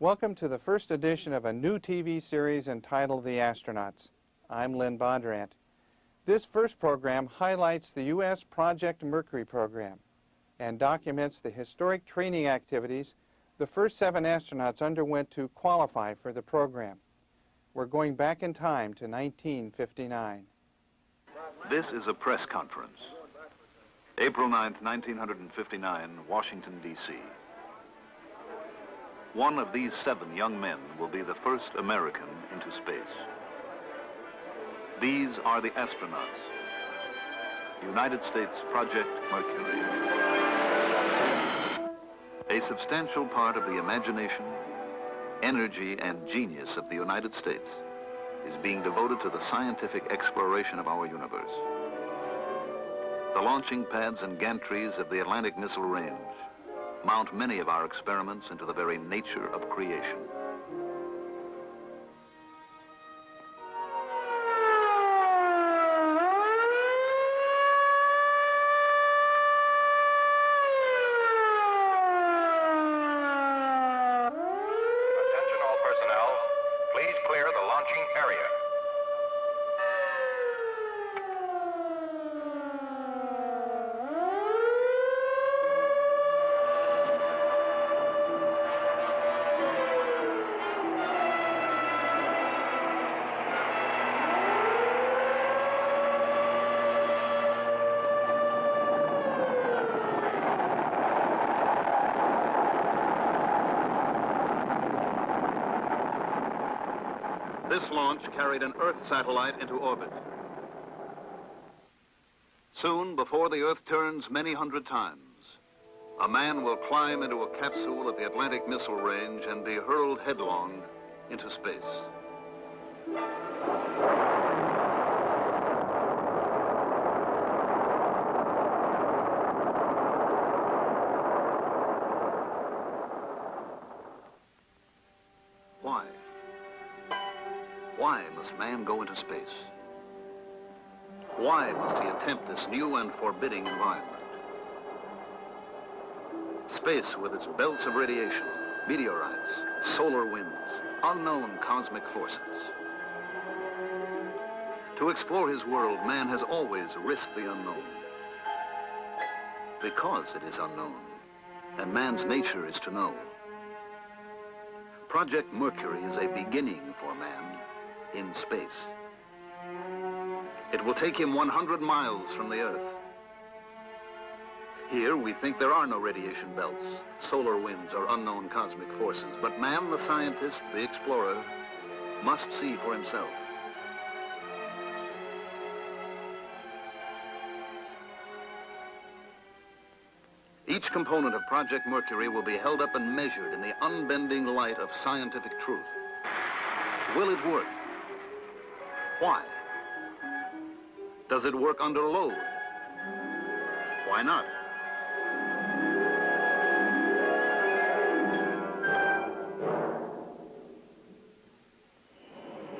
Welcome to the first edition of a new TV series entitled The Astronauts. I'm Lynn Bondurant. This first program highlights the US Project Mercury program and documents the historic training activities the first 7 astronauts underwent to qualify for the program. We're going back in time to 1959. This is a press conference. April 9th, 1959, Washington, D.C. One of these 7 young men will be the first American into space. These are the astronauts. United States Project Mercury. A substantial part of the imagination, energy, and genius of the United States is being devoted to the scientific exploration of our universe. The launching pads and gantries of the Atlantic Missile Range mount many of our experiments into the very nature of creation. Attention all personnel, please clear the launching area. This launch carried an Earth satellite into orbit. Soon, before the Earth turns many hundred times, a man will climb into a capsule at the Atlantic Missile Range and be hurled headlong into space. Why? Why must man go into space? Why must he attempt this new and forbidding environment? Space with its belts of radiation, meteorites, solar winds, unknown cosmic forces. To explore his world, man has always risked the unknown. Because it is unknown, and man's nature is to know. Project Mercury is a beginning for man in space. It will take him 100 miles from the Earth. Here, we think there are no radiation belts, solar winds, or unknown cosmic forces, but man, the scientist, the explorer, must see for himself. Each component of Project Mercury will be held up and measured in the unbending light of scientific truth. Will it work? Why? Does it work under load? Why not?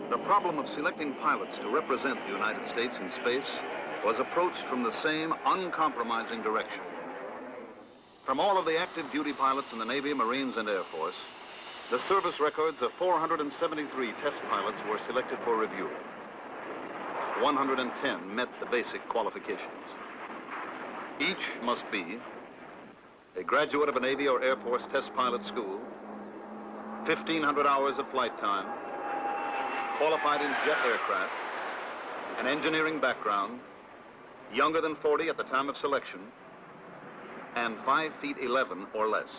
The problem of selecting pilots to represent the United States in space was approached from the same uncompromising direction. From all of the active duty pilots in the Navy, Marines, and Air Force, the service records of 473 test pilots were selected for review. 110 met the basic qualifications. Each must be a graduate of a Navy or Air Force test pilot school, 1,500 hours of flight time, qualified in jet aircraft, an engineering background, younger than 40 at the time of selection, and 5 feet 11 or less.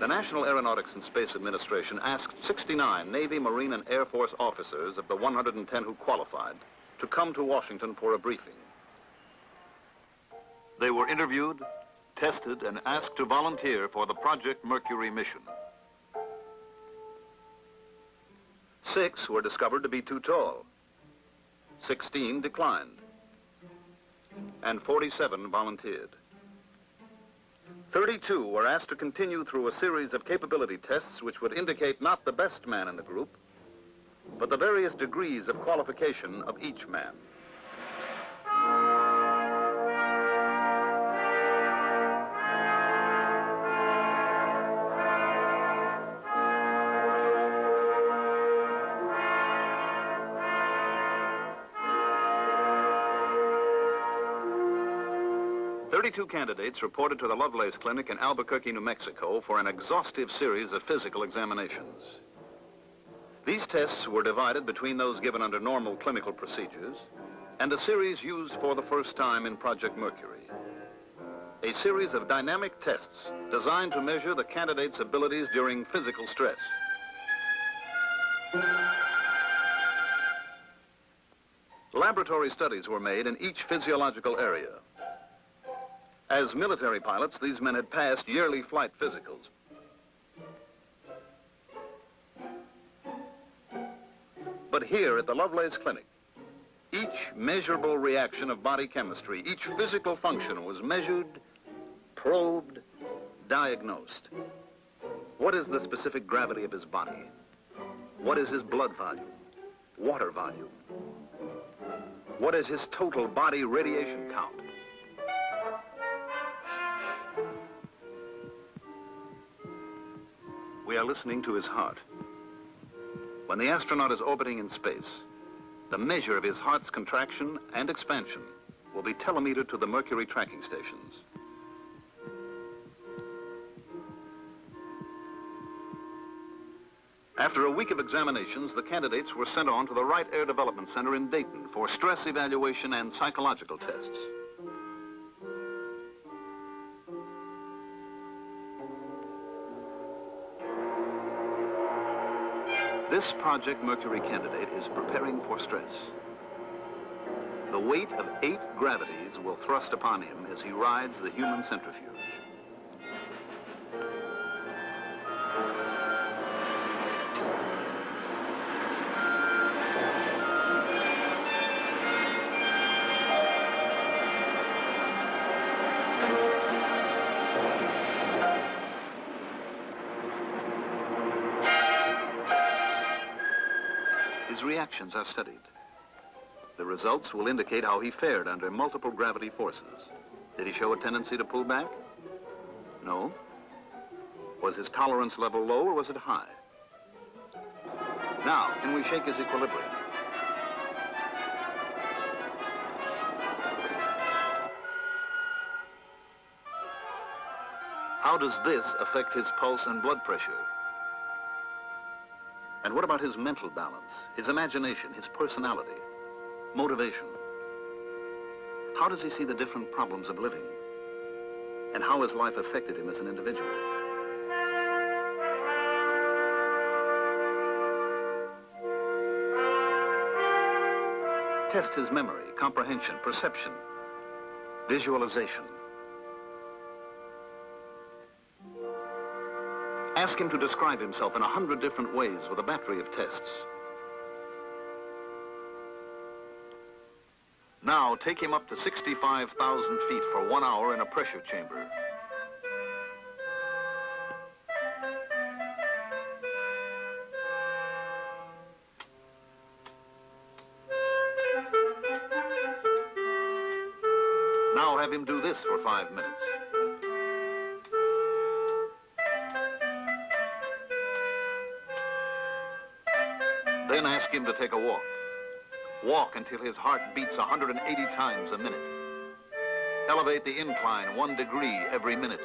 The National Aeronautics and Space Administration asked 69 Navy, Marine, and Air Force officers of the 110 who qualified to come to Washington for a briefing. They were interviewed, tested, and asked to volunteer for the Project Mercury mission. 6 were discovered to be too tall. 16 declined. And 47 volunteered. 32 were asked to continue through a series of capability tests which would indicate not the best man in the group, but the various degrees of qualification of each man. 32 candidates reported to the Lovelace Clinic in Albuquerque, New Mexico for an exhaustive series of physical examinations. These tests were divided between those given under normal clinical procedures and a series used for the first time in Project Mercury. A series of dynamic tests designed to measure the candidates' abilities during physical stress. Laboratory studies were made in each physiological area. As military pilots, these men had passed yearly flight physicals. But here at the Lovelace Clinic, each measurable reaction of body chemistry, each physical function was measured, probed, diagnosed. What is the specific gravity of his body? What is his blood volume, water volume? What is his total body radiation count? We are listening to his heart. When the astronaut is orbiting in space, the measure of his heart's contraction and expansion will be telemetered to the Mercury tracking stations. After a week of examinations, the candidates were sent on to the Wright Air Development Center in Dayton for stress evaluation and psychological tests. This Project Mercury candidate is preparing for stress. The weight of 8 gravities will thrust upon him as he rides the human centrifuge. His reactions are studied. The results will indicate how he fared under multiple gravity forces. Did he show a tendency to pull back? No. Was his tolerance level low or was it high? Now, can we shake his equilibrium? How does this affect his pulse and blood pressure? And what about his mental balance, his imagination, his personality, motivation? How does he see the different problems of living? And how has life affected him as an individual? Test his memory, comprehension, perception, visualization. Ask him to describe himself in 100 different ways with a battery of tests. Now, take him up to 65,000 feet for 1 hour in a pressure chamber. Now have him do this for 5 minutes. Then ask him to take a walk. Walk until his heart beats 180 times a minute. Elevate the incline 1 degree every minute.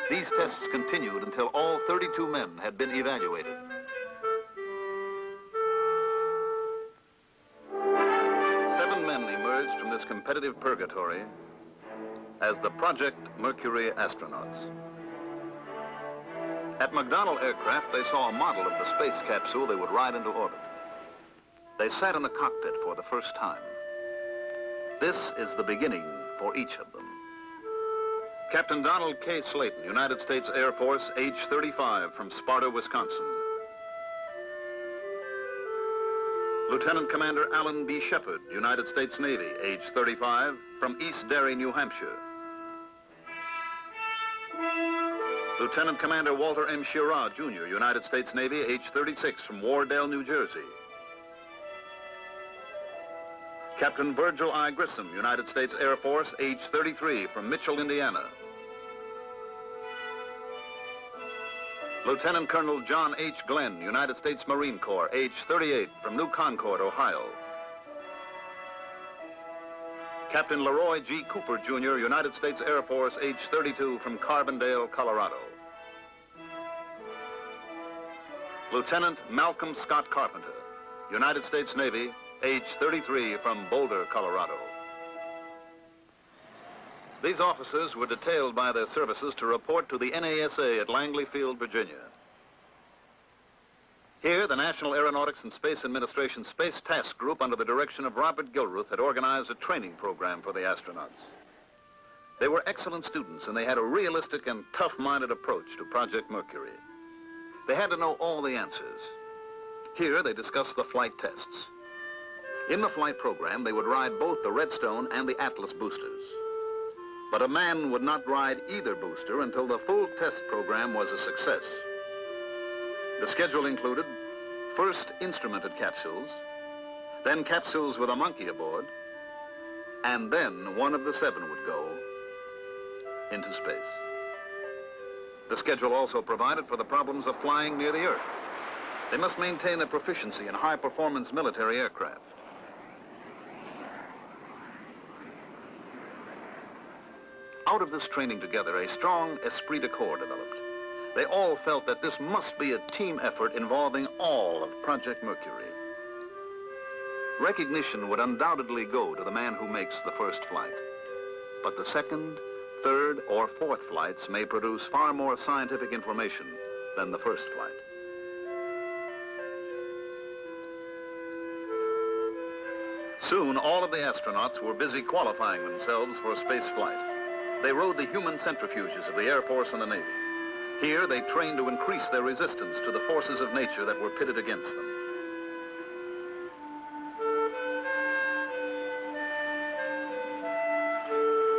These tests continued until all 32 men had been evaluated. Seven men emerged from this competitive purgatory as the Project Mercury astronauts. At McDonnell Aircraft, they saw a model of the space capsule they would ride into orbit. They sat in the cockpit for the first time. This is the beginning for each of them. Captain Donald K. Slayton, United States Air Force, age 35, from Sparta, Wisconsin. Lieutenant Commander Alan B. Shepard, United States Navy, age 35, from East Derry, New Hampshire. Lieutenant Commander Walter M. Schirra, Jr., United States Navy, age 36, from Wardale, New Jersey. Captain Virgil I. Grissom, United States Air Force, age 33, from Mitchell, Indiana. Lieutenant Colonel John H. Glenn, United States Marine Corps, age 38, from New Concord, Ohio. Captain Leroy G. Cooper, Jr., United States Air Force, age 32, from Carbondale, Colorado. Lieutenant Malcolm Scott Carpenter, United States Navy, age 33, from Boulder, Colorado. These officers were detailed by their services to report to the NASA at Langley Field, Virginia. Here, the National Aeronautics and Space Administration Space Task Group, under the direction of Robert Gilruth, had organized a training program for the astronauts. They were excellent students, and they had a realistic and tough-minded approach to Project Mercury. They had to know all the answers. Here, they discussed the flight tests. In the flight program, they would ride both the Redstone and the Atlas boosters. But a man would not ride either booster until the full test program was a success. The schedule included first instrumented capsules, then capsules with a monkey aboard, and then one of the 7 would go into space. The schedule also provided for the problems of flying near the Earth. They must maintain their proficiency in high-performance military aircraft. Out of this training together, a strong esprit de corps developed. They all felt that this must be a team effort involving all of Project Mercury. Recognition would undoubtedly go to the man who makes the first flight. But the second, third, or fourth flights may produce far more scientific information than the first flight. Soon, all of the astronauts were busy qualifying themselves for space flight. They rode the human centrifuges of the Air Force and the Navy. Here, they trained to increase their resistance to the forces of nature that were pitted against them.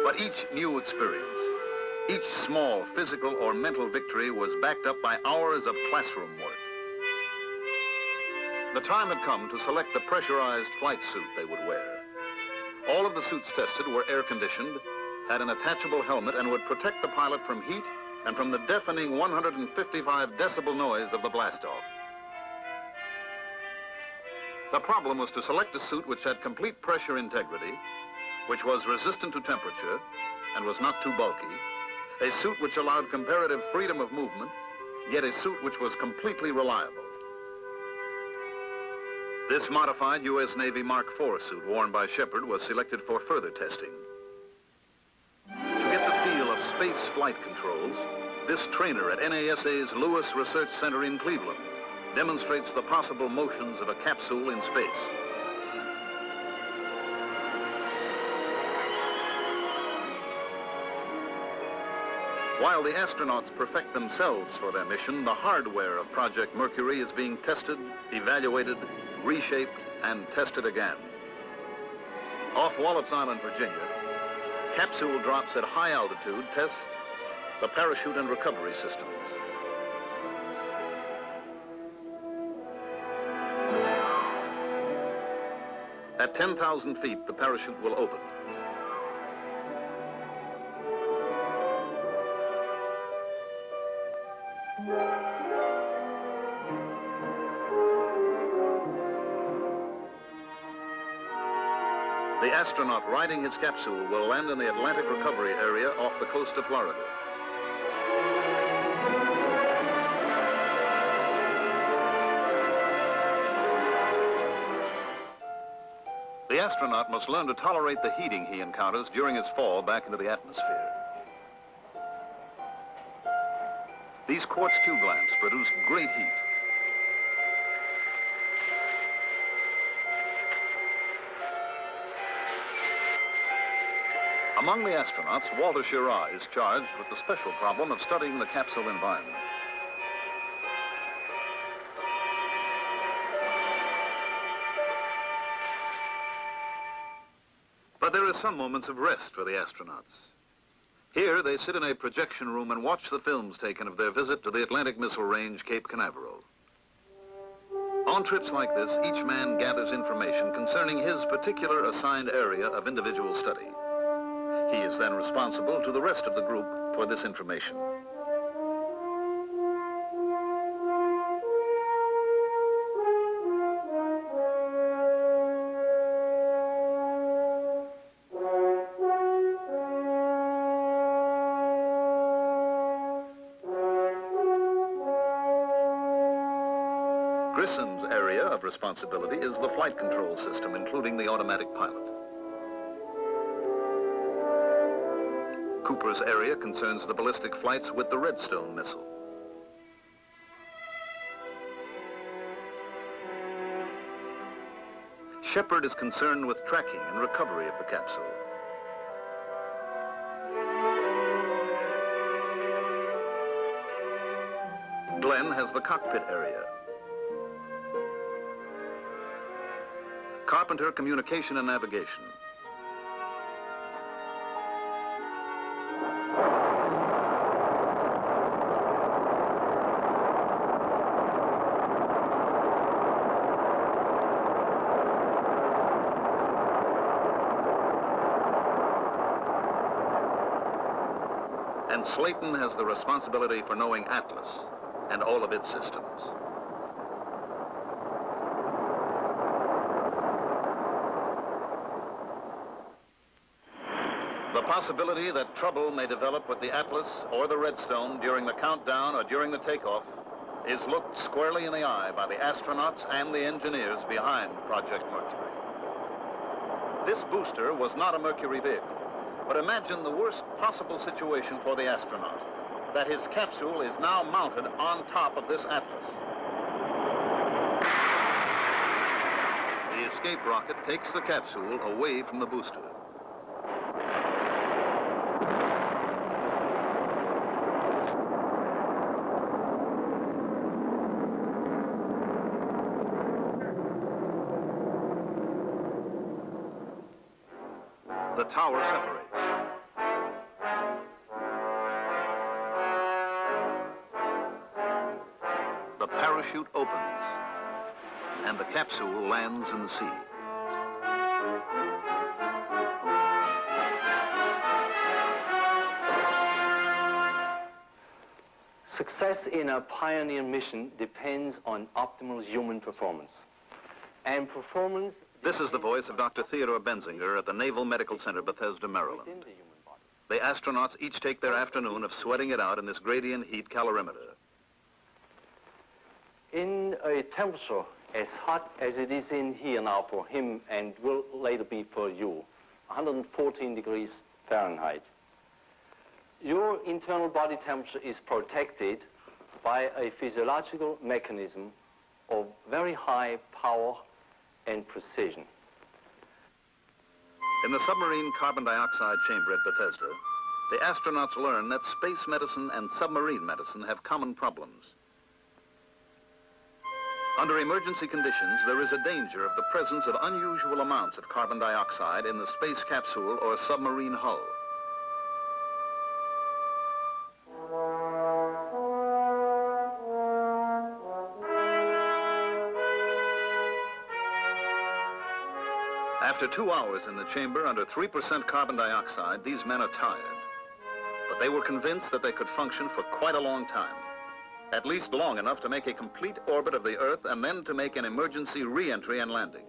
But each new experience, each small physical or mental victory was backed up by hours of classroom work. The time had come to select the pressurized flight suit they would wear. All of the suits tested were air-conditioned, had an attachable helmet, and would protect the pilot from heat and from the deafening 155 decibel noise of the blastoff. The problem was to select a suit which had complete pressure integrity, which was resistant to temperature and was not too bulky, a suit which allowed comparative freedom of movement, yet a suit which was completely reliable. This modified U.S. Navy Mark IV suit worn by Shepard was selected for further testing. To get the feel of space flight controls, this trainer at NASA's Lewis Research Center in Cleveland demonstrates the possible motions of a capsule in space. While the astronauts perfect themselves for their mission, the hardware of Project Mercury is being tested, evaluated, reshaped, and tested again. Off Wallops Island, Virginia, capsule drops at high altitude test the parachute and recovery systems. At 10,000 feet, the parachute will open. The astronaut riding his capsule will land in the Atlantic recovery area off the coast of Florida. The astronaut must learn to tolerate the heating he encounters during his fall back into the atmosphere. These quartz tube lamps produce great heat. Among the astronauts, Walter Schirra is charged with the special problem of studying the capsule environment. But there are some moments of rest for the astronauts. Here, they sit in a projection room and watch the films taken of their visit to the Atlantic Missile Range, Cape Canaveral. On trips like this, each man gathers information concerning his particular assigned area of individual study. He is then responsible to the rest of the group for this information. Grissom's area of responsibility is the flight control system, including the automatic pilot. Cooper's area concerns the ballistic flights with the Redstone missile. Shepard is concerned with tracking and recovery of the capsule. Glenn has the cockpit area. Carpenter, communication and navigation. And Slayton has the responsibility for knowing Atlas and all of its systems. The possibility that trouble may develop with the Atlas or the Redstone during the countdown or during the takeoff is looked squarely in the eye by the astronauts and the engineers behind Project Mercury. This booster was not a Mercury vehicle. But imagine the worst possible situation for the astronaut, that his capsule is now mounted on top of this Atlas. The escape rocket takes the capsule away from the booster. The tower separates. The parachute opens, and the capsule lands in the sea. Success in a pioneer mission depends on optimal human performance. And performance... This is the voice of Dr. Theodore Benzinger at the Naval Medical Center, Bethesda, Maryland. The astronauts each take their afternoon of sweating it out in this gradient heat calorimeter. In a temperature as hot as it is in here now for him and will later be for you, 114 degrees Fahrenheit, your internal body temperature is protected by a physiological mechanism of very high power and precision. In the submarine carbon dioxide chamber at Bethesda, the astronauts learn that space medicine and submarine medicine have common problems. Under emergency conditions, there is a danger of the presence of unusual amounts of carbon dioxide in the space capsule or submarine hull. After 2 hours in the chamber under 3% carbon dioxide, these men are tired. But they were convinced that they could function for quite a long time. At least long enough to make a complete orbit of the Earth and then to make an emergency re-entry and landing.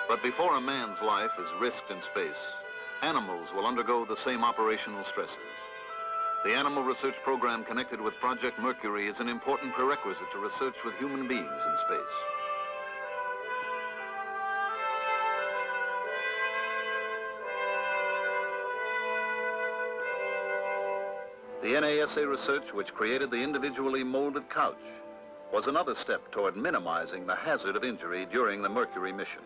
But before a man's life is risked in space, animals will undergo the same operational stresses. The animal research program connected with Project Mercury is an important prerequisite to research with human beings in space. The NASA research, which created the individually molded couch, was another step toward minimizing the hazard of injury during the Mercury mission.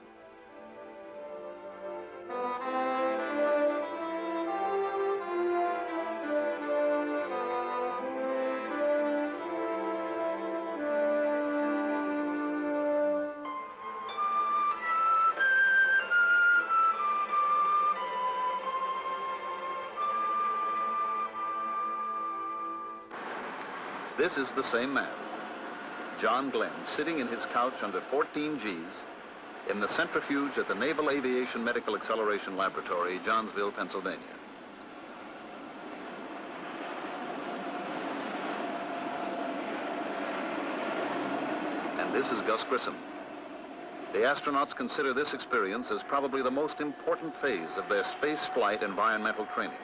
This is the same man, John Glenn, sitting in his couch under 14 Gs in the centrifuge at the Naval Aviation Medical Acceleration Laboratory, Johnsville, Pennsylvania. And this is Gus Grissom. The astronauts consider this experience as probably the most important phase of their space flight environmental training.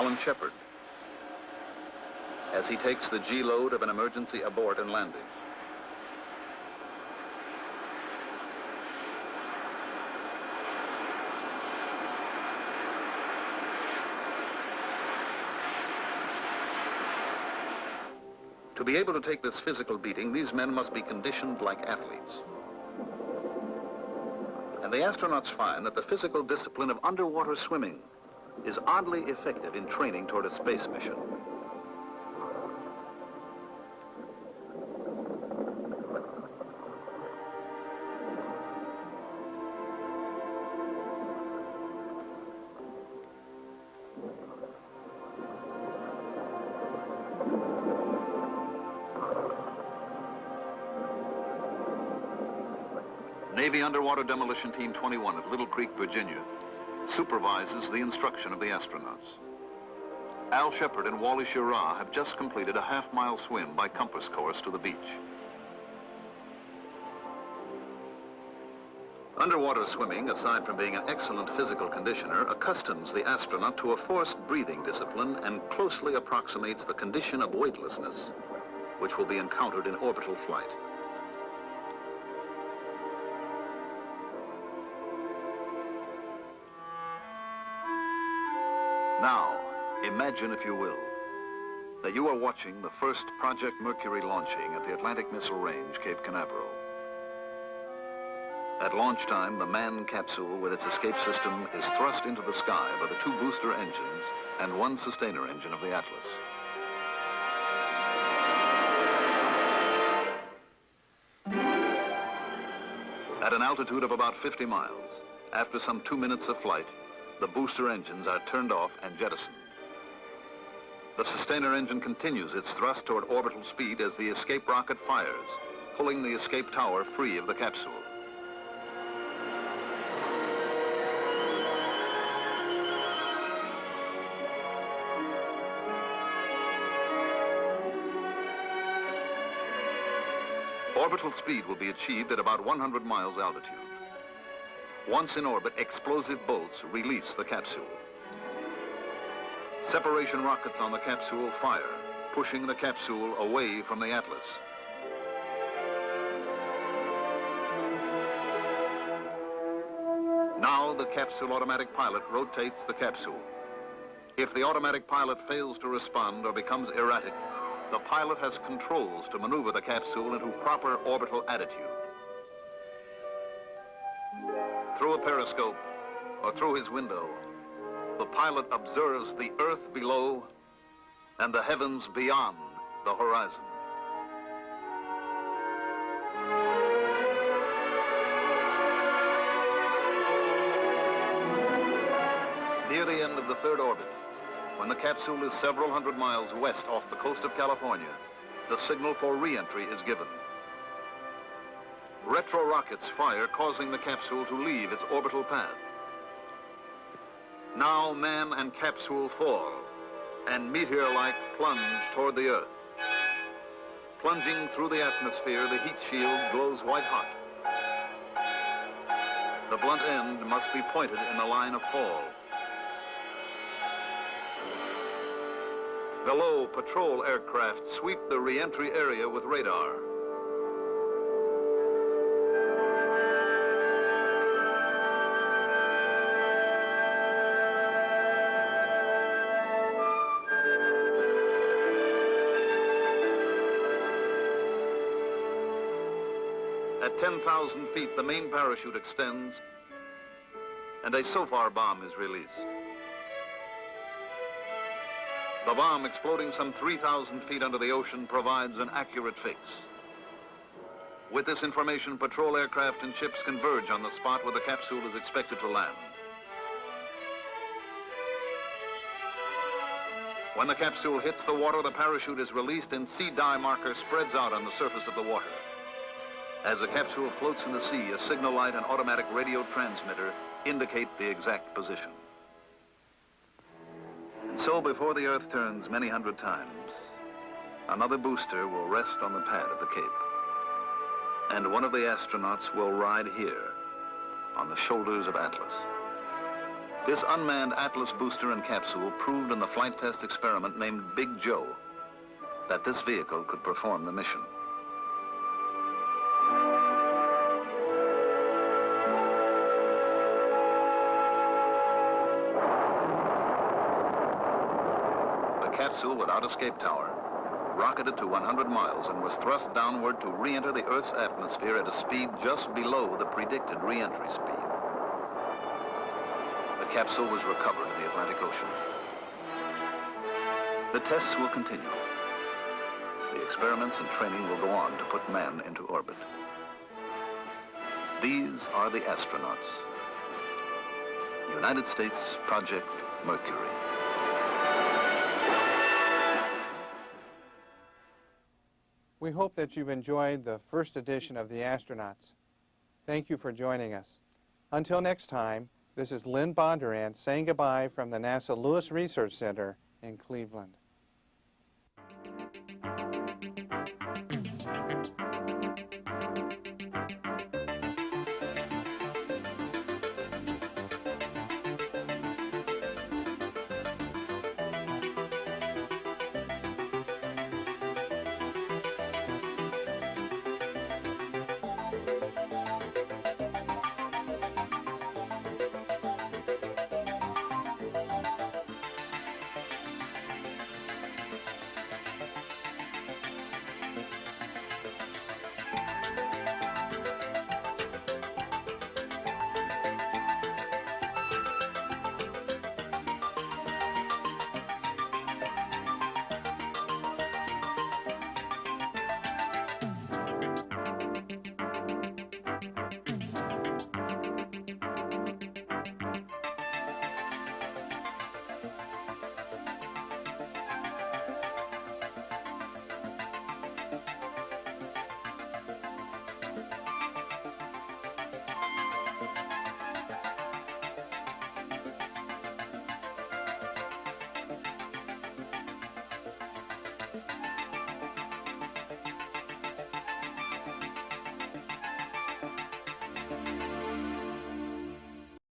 Alan Shepard, as he takes the G-load of an emergency abort and landing. To be able to take this physical beating, these men must be conditioned like athletes. And the astronauts find that the physical discipline of underwater swimming is oddly effective in training toward a space mission. Navy Underwater Demolition Team 21 at Little Creek, Virginia, supervises the instruction of the astronauts. Al Shepard and Wally Schirra have just completed a half-mile swim by compass course to the beach. Underwater swimming, aside from being an excellent physical conditioner, accustoms the astronaut to a forced breathing discipline and closely approximates the condition of weightlessness, which will be encountered in orbital flight. Now, imagine, if you will, that you are watching the first Project Mercury launching at the Atlantic Missile Range, Cape Canaveral. At launch time, the manned capsule with its escape system is thrust into the sky by the 2 booster engines and 1 sustainer engine of the Atlas. At an altitude of about 50 miles, after some 2 minutes of flight, the booster engines are turned off and jettisoned. The sustainer engine continues its thrust toward orbital speed as the escape rocket fires, pulling the escape tower free of the capsule. Orbital speed will be achieved at about 100 miles altitude. Once in orbit, explosive bolts release the capsule. Separation rockets on the capsule fire, pushing the capsule away from the Atlas. Now the capsule automatic pilot rotates the capsule. If the automatic pilot fails to respond or becomes erratic, the pilot has controls to maneuver the capsule into proper orbital attitude. Through a periscope or through his window, the pilot observes the Earth below and the heavens beyond the horizon. Near the end of the 3rd orbit, when the capsule is several hundred miles west off the coast of California, the signal for re-entry is given. Retro rockets fire, causing the capsule to leave its orbital path. Now man and capsule fall, and meteor-like plunge toward the Earth. Plunging through the atmosphere, the heat shield glows white hot. The blunt end must be pointed in the line of fall. Below, patrol aircraft sweep the re-entry area with radar. At 10,000 feet, the main parachute extends, and a SOFAR bomb is released. The bomb, exploding some 3,000 feet under the ocean, provides an accurate fix. With this information, patrol aircraft and ships converge on the spot where the capsule is expected to land. When the capsule hits the water, the parachute is released and sea dye marker spreads out on the surface of the water. As the capsule floats in the sea, a signal light and automatic radio transmitter indicate the exact position. And so, before the Earth turns many hundred times, another booster will rest on the pad of the Cape. And one of the astronauts will ride here on the shoulders of Atlas. This unmanned Atlas booster and capsule proved in the flight test experiment named Big Joe that this vehicle could perform the mission. The capsule without escape tower rocketed to 100 miles and was thrust downward to re-enter the Earth's atmosphere at a speed just below the predicted re-entry speed. The capsule was recovered in the Atlantic Ocean. The tests will continue. The experiments and training will go on to put man into orbit. These are the astronauts. United States Project Mercury. We hope that you've enjoyed the first edition of The Astronauts. Thank you for joining us. Until next time, this is Lynn Bondurant saying goodbye from the NASA Lewis Research Center in Cleveland.